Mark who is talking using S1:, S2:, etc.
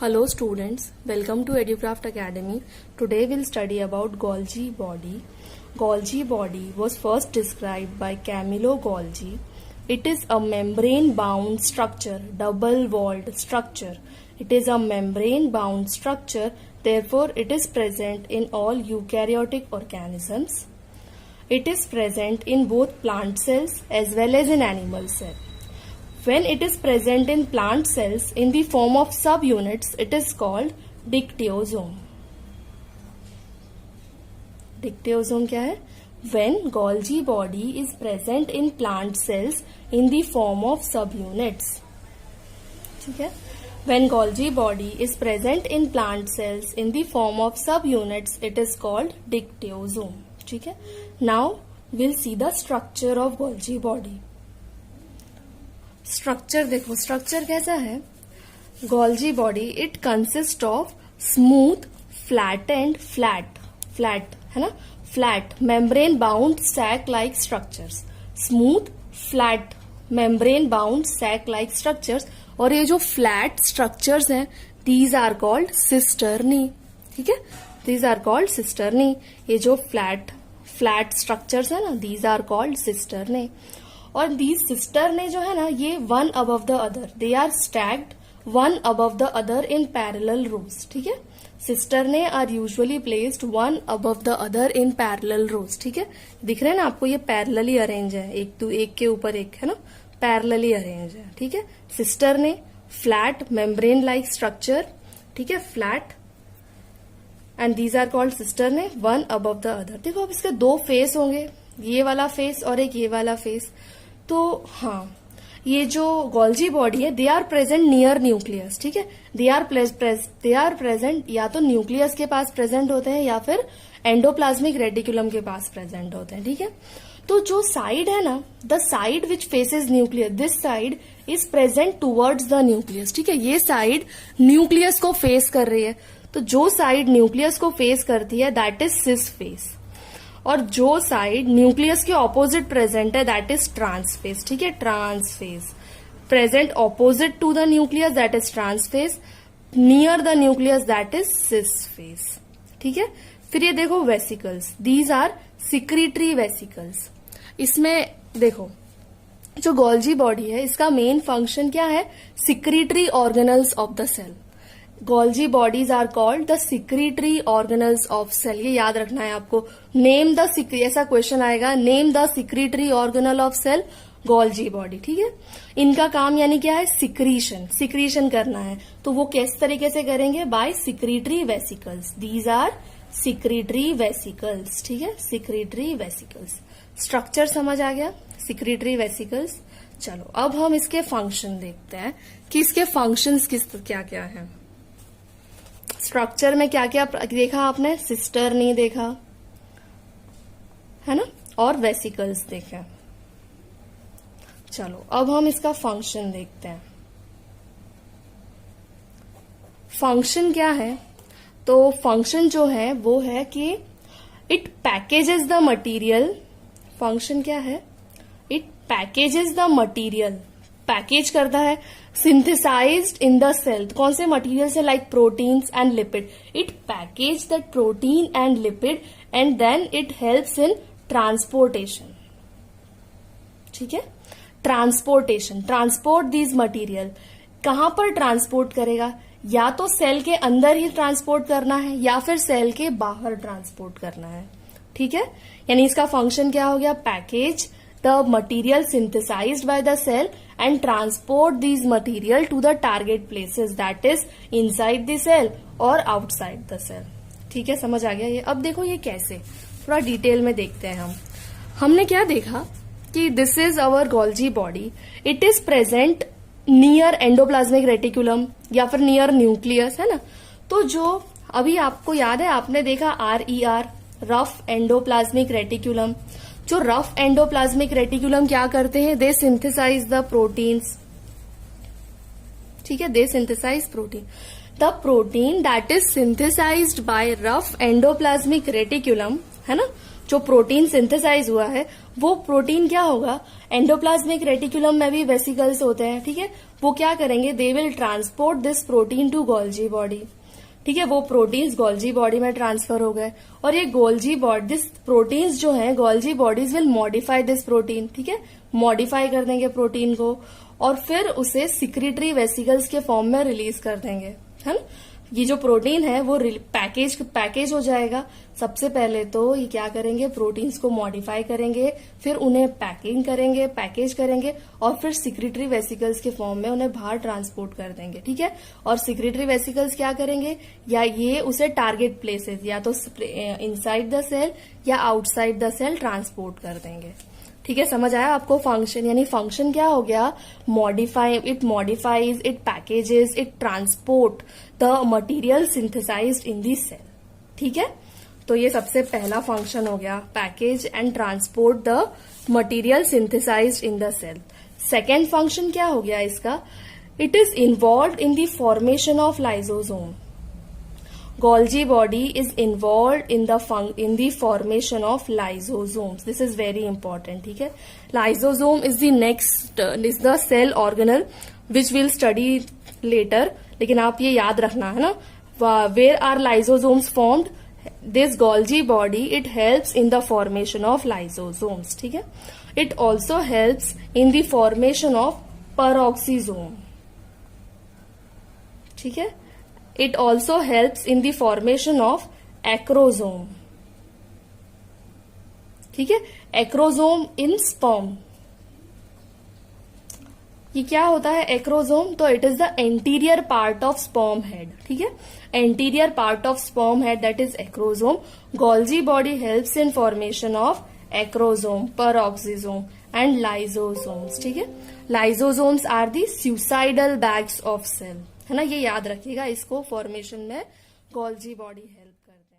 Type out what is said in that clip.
S1: Hello students, welcome to EduCraft Academy. Today we'll study about Golgi body. Golgi body was first described by Camillo Golgi. It is a membrane-bound structure, double-walled structure. It is a membrane-bound structure, therefore it is present in all eukaryotic organisms. It is present in both plant cells as well as in animal cells. When it is present in plant cells in the form of subunits, it is called dictyosome. Dictyosome क्या है? When Golgi body is present in plant cells in the form of subunits. ठीक है? When Golgi body is present in plant cells in the form of subunits, it is called dictyosome. ठीक है? Now we'll see the structure of Golgi body. Structure देखो, structure कैसा है? Golgi body it consists of smooth, flattened, flat है ना, flat membrane bound sac like structures, smooth, flat membrane bound sac like structures. और ये जो flat structures हैं, these are called cisternae. ठीक है, these are called cisternae. ये जो flat structures है ना, these are called cisternae. और these cisternae जो है ना, ये one above the other, they are stacked one above the other in parallel rows. ठीक है, cisternae are usually placed one above the other in parallel rows. ठीक है, दिख रहे हैं ना आपको, ये parallelly arrange है, एक के ऊपर एक है ना, parallelly arrange है. ठीक है, cisternae flat membrane like structure. ठीक है, flat and these are called cisternae one above the other. देखो अब इसके दो फेस होंगे, ये वाला फेस और एक ये वाला फेस. तो हाँ, ये जो Golgi बॉडी है, they are present near nucleus. ठीक है, दे आर प्रेजेंट या तो न्यूक्लियस के पास प्रेजेंट होते हैं या फिर एंडोप्लाज्मिक रेटिकुलम के पास प्रेजेंट होते हैं. ठीक है, तो जो साइड है ना, the side which faces nucleus, this side is present towards the nucleus. ठीक है, ये साइड न्यूक्लियस को फेस कर रही है. तो जो साइड न्यूक्लियस को फेस करती है, दैट इज सिस फेस. और जो साइड न्यूक्लियस के ऑपोजिट प्रेजेंट है, दैट इज ट्रांसफेस. ठीक है, trans face present opposite to the nucleus, that is trans face. Near the nucleus, that is cis face. ठीक है, फिर ये देखो vesicles, these are secretory vesicles. इसमें देखो जो Golgi बॉडी है, इसका मेन फंक्शन क्या है? Secretory organelles of the cell. Golgi bodies are called the secretory organelles of cell. ये याद रखना है आपको. नेम द ऐसा क्वेश्चन आएगा, name the secretory organelle of cell, Golgi body. ठीक है, इनका काम यानी क्या है? सिक्रीशन करना है. तो वो किस तरीके से करेंगे? By secretory vesicles. These are secretory vesicles. ठीक है, secretory vesicles. स्ट्रक्चर समझ आ गया? secretory vesicles. चलो अब हम इसके फंक्शन देखते हैं कि इसके फंक्शंस क्या क्या है. स्ट्रक्चर में क्या क्या देखा आपने? सिस्टर्नी देखा है ना, और वेसिकल्स देखा. चलो अब हम इसका फंक्शन देखते हैं. फंक्शन क्या है? तो फंक्शन जो है वो है कि it packages the material. Function क्या है? It packages the material, package करता है. सिंथेसाइज्ड इन द सेल, कौन से मटेरियल से? Like proteins and lipid. It package that protein and lipid and then it helps in transportation. ठीक है, transportation, transport these material. कहां पर ट्रांसपोर्ट करेगा? या तो सेल के अंदर ही ट्रांसपोर्ट करना है या फिर सेल के बाहर ट्रांसपोर्ट करना है. ठीक है, यानी इसका फंक्शन क्या हो गया? Package the material synthesized by the cell and transport these material to the target places, that is inside the cell or outside the cell. ठीक है, समझ आ गया ये? अब देखो ये कैसे, थोड़ा डिटेल में देखते हैं. हमने क्या देखा कि this is our Golgi body. It is present near endoplasmic reticulum या फिर नियर न्यूक्लियस, है ना. तो जो अभी आपको याद है, आपने देखा RER, रफ एंडोप्लाज्मिक रेटिकुलम. जो रफ एंडोप्लाज्मिक रेटिकुलम क्या करते हैं? They synthesize the proteins. ठीक है, they synthesize protein. The protein that is synthesized by rough endoplasmic reticulum, है ना, जो प्रोटीन सिंथेसाइज हुआ है वो प्रोटीन क्या होगा, एंडोप्लाज्मिक रेटिकुलम में भी वेसिकल्स होते हैं, ठीक है, वो क्या करेंगे, they will transport this protein to Golgi body, ठीक है, वो प्रोटीन्स गोल्जी बॉडी में ट्रांसफर हो गए और ये गोल्जी बॉडी, दिस प्रोटीन्स जो है Golgi bodies will modify this protein, ठीक है, मॉडिफाई कर देंगे प्रोटीन को और फिर उसे सिक्रीटरी वेसिकल्स के फॉर्म में रिलीज कर देंगे, है ना। ये जो प्रोटीन है वो पैकेज हो जाएगा। सबसे पहले तो ये क्या करेंगे, प्रोटीन्स को मॉडिफाई करेंगे, फिर उन्हें पैकेज करेंगे और फिर सिक्रीटरी वेसिकल्स के फॉर्म में उन्हें बाहर ट्रांसपोर्ट कर देंगे, ठीक है। और सिक्रीटरी वेसिकल्स क्या करेंगे, या ये उसे टारगेट प्लेसेस या तो इनसाइड द सेल या आउटसाइड द सेल ट्रांसपोर्ट कर देंगे, ठीक है। समझ आया आपको फंक्शन, यानी फंक्शन क्या हो गया, it modifies, it packages, it transport the material synthesised in the cell, ठीक है। तो ये सबसे पहला फंक्शन हो गया, package and transport the material synthesised in the cell. Second function क्या हो गया इसका, it is involve in the formation of lysosome. Golgi body is involved in the formation of lysosomes. This is very important, ठीक है। Lysosome is is the cell organelle which we'll study later. लेकिन आप ये याद रखना है ना, where are lysosomes formed? This Golgi body, it helps in the formation of lysosomes, ठीक है। It also helps in the formation of peroxisome, ठीक है। It also helps in the formation of acrosome, ठीक है, acrosome in sperm। ये क्या होता है एक्रोसोम, तो it is the anterior part of sperm head, ठीक है, anterior part of sperm head, that is acrosome. Golgi body helps in formation of acrosome, peroxisome and lysosomes, ठीक है। Lysosomes are the suicidal bags of cell, है ना, ये याद रखिएगा, इसको फॉर्मेशन में गोल्जी बॉडी हेल्प करते हैं।